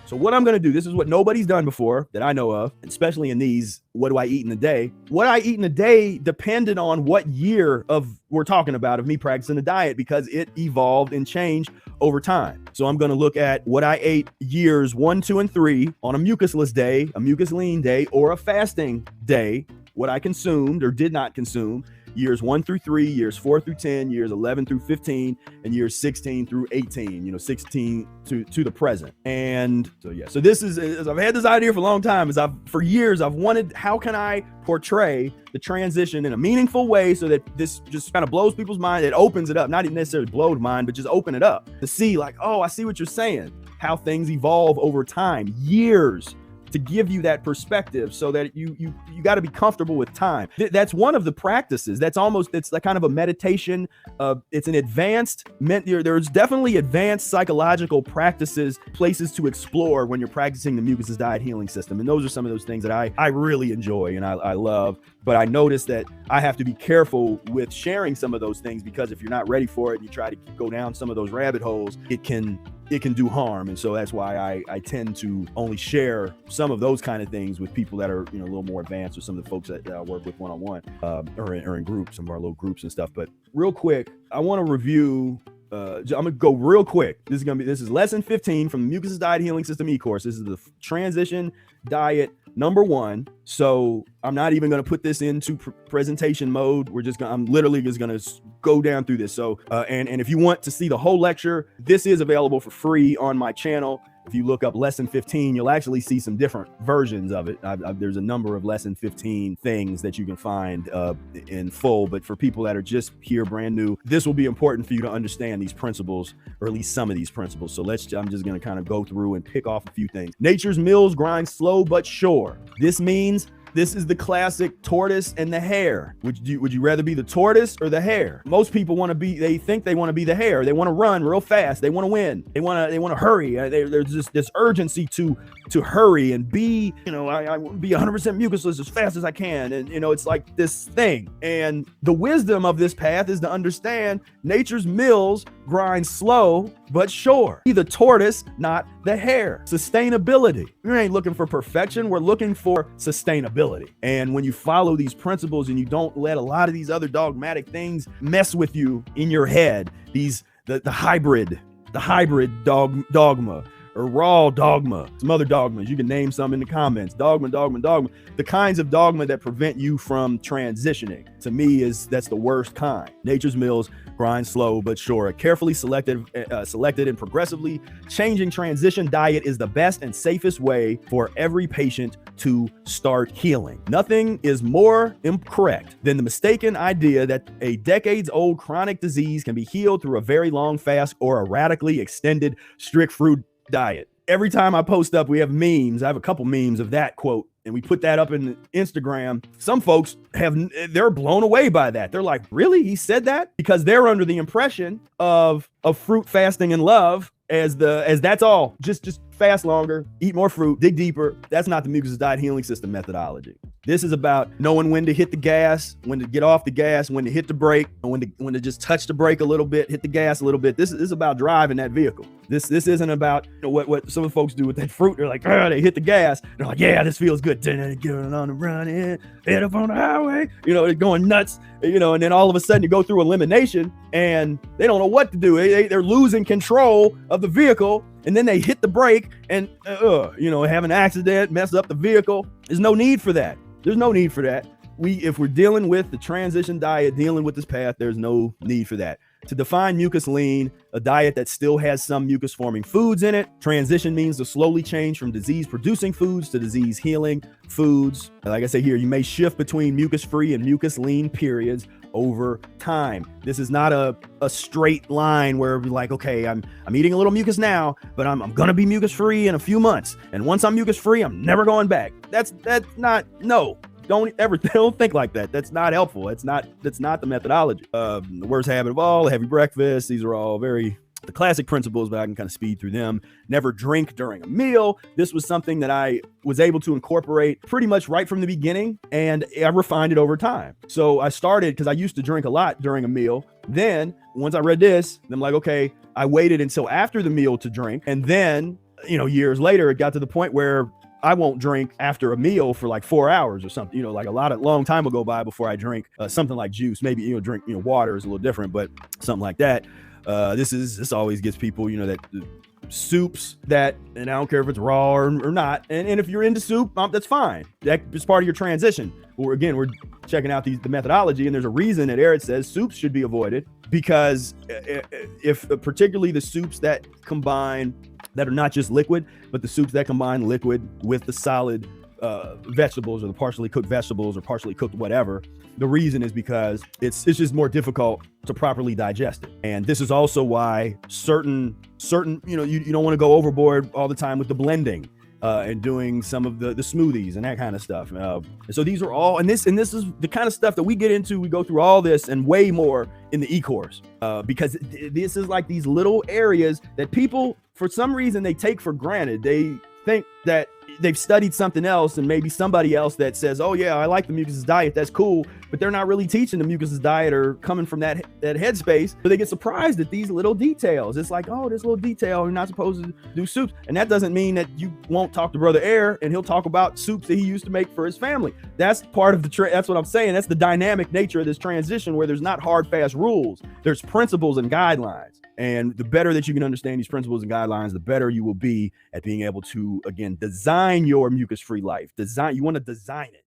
So what I'm going to do, this is what nobody's done before that I know of, especially in these, what do I eat in a day? What I eat in a day depended on what year of we're talking about of me practicing the diet, because it evolved and changed over time. So I'm going to look at what I ate years 1, 2, and 3 on a mucusless day, a mucus-lean day, or a fasting day, what I consumed or did not consume. Years 1 through 3, years 4 through 10, years 11 through 15, and years 16 through 18, 16 to the present. And so, yeah, so this is, I've had this idea for a long time, for years, I've wanted, how can I portray the transition in a meaningful way so that this just kind of blows people's mind? It opens it up, not even necessarily blow the mind, but just open it up to see like, oh, I see what you're saying, how things evolve over time, years, to give you that perspective so that you got to be comfortable with time. That's one of the practices. It's like kind of a meditation. It's an advanced, there's definitely advanced psychological practices, places to explore when you're practicing the Mucusless Diet Healing System. And those are some of those things that I really enjoy and I love. But I noticed that I have to be careful with sharing some of those things, because if you're not ready for it and you try to go down some of those rabbit holes, it can do harm. And so that's why I tend to only share some of those kind of things with people that are, a little more advanced, or some of the folks that I work with one-on-one, or in groups, some of our little groups and stuff. But real quick, I want to review, I'm gonna go real quick. This is lesson 15 from the Mucusless Diet Healing System e-course. This is the transition diet number 1. So I'm not even going to put this into presentation mode. I'm literally just going to go down through this. So, and if you want to see the whole lecture, this is available for free on my channel. If you look up lesson 15, you'll actually see some different versions of it. There's a number of lesson 15 things that you can find in full, but for people that are just here brand new, this will be important for you to understand these principles, or at least some of these principles. So I'm just going to kind of go through and pick off a few things. Nature's mills grind slow but sure. This means this is the classic tortoise and the hare. Would you rather be the tortoise or the hare? Most people they think they want to be the hare. They want to run real fast. They want to win. They want to hurry. There's just this urgency to hurry and be, I want to be 100% mucusless as fast as I can. And, it's like this thing. And the wisdom of this path is to understand nature's mills grind slow but sure. Be the tortoise, not the hare. Sustainability. We ain't looking for perfection. We're looking for sustainability. And when you follow these principles and you don't let a lot of these other dogmatic things mess with you in your head, the hybrid dogma, or raw dogma, some other dogmas, you can name some in the comments, dogma, the kinds of dogma that prevent you from transitioning, to me, that's the worst kind. Nature's mills grind slow but sure. A carefully selected and progressively changing transition diet is the best and safest way for every patient to start healing. Nothing is more incorrect than the mistaken idea that a decades-old chronic disease can be healed through a very long fast or a radically extended strict fruit diet. Every time I post up, we have memes. I have a couple memes of that quote, and we put that up in Instagram. Some folks they're blown away by that. They're like, really? He said that? Because they're under the impression of fruit fasting and love as that's all. Just fast longer, eat more fruit, dig deeper. That's not the Mucusless Diet Healing System methodology. This is about knowing when to hit the gas, when to get off the gas, when to hit the brake, and when to just touch the brake a little bit, hit the gas a little bit. This is about driving that vehicle. This isn't about what some of the folks do with that fruit. They're like, they hit the gas. They're like, yeah, this feels good. Then they get on the run in, head up on the highway. They're going nuts. And then all of a sudden you go through elimination and they don't know what to do. They're losing control of the vehicle. And then they hit the brake and, have an accident, mess up the vehicle. There's no need for that. There's no need for that. If we're dealing with the transition diet, dealing with this path, there's no need for that. To define mucus-lean, a diet that still has some mucus-forming foods in it. Transition means to slowly change from disease-producing foods to disease-healing foods. Like I say here, you may shift between mucus-free and mucus-lean periods over time. This is not a straight line where we're like, okay, I'm eating a little mucus now, but I'm gonna be mucus-free in a few months. And once I'm mucus-free, I'm never going back. That's not, no. Don't think like that. That's not helpful. That's not the methodology. The worst habit of all, heavy breakfast. These are all the classic principles, but I can kind of speed through them. Never drink during a meal. This was something that I was able to incorporate pretty much right from the beginning, and I refined it over time. So I started, because I used to drink a lot during a meal. Then once I read this, I'm like, okay, I waited until after the meal to drink, and then years later, it got to the point where I won't drink after a meal for like 4 hours or something. Like long time will go by before I drink something like juice. Maybe drink water is a little different, but something like that. This always gets people that soups that, and I don't care if it's raw or not. And if you're into soup, that's fine. That is part of your transition. We're checking out the methodology, and there's a reason that Eric says soups should be avoided, because if particularly the soups that are not just liquid, but the soups that combine liquid with the solid vegetables, or the partially cooked vegetables, or partially cooked whatever. The reason is because it's just more difficult to properly digest it. And this is also why certain you don't want to go overboard all the time with the blending and doing some of the smoothies and that kind of stuff. And so these are all, and this is the kind of stuff that we get into. We go through all this and way more in the e-course because this is like these little areas that people, for some reason, they take for granted. They think that they've studied something else, and maybe somebody else that says, oh yeah, I like the Mucusless diet, that's cool, but they're not really teaching the Mucusless diet or coming from that headspace. So they get surprised at these little details. It's like, oh, this little detail, you're not supposed to do soups. And that doesn't mean that you won't talk to Brother Air and he'll talk about soups that he used to make for his family. That's part of that's what I'm saying. That's the dynamic nature of this transition, where there's not hard, fast rules. There's principles and guidelines. And the better that you can understand these principles and guidelines, the better you will be at being able to, again, design your mucus-free life. You want to design it.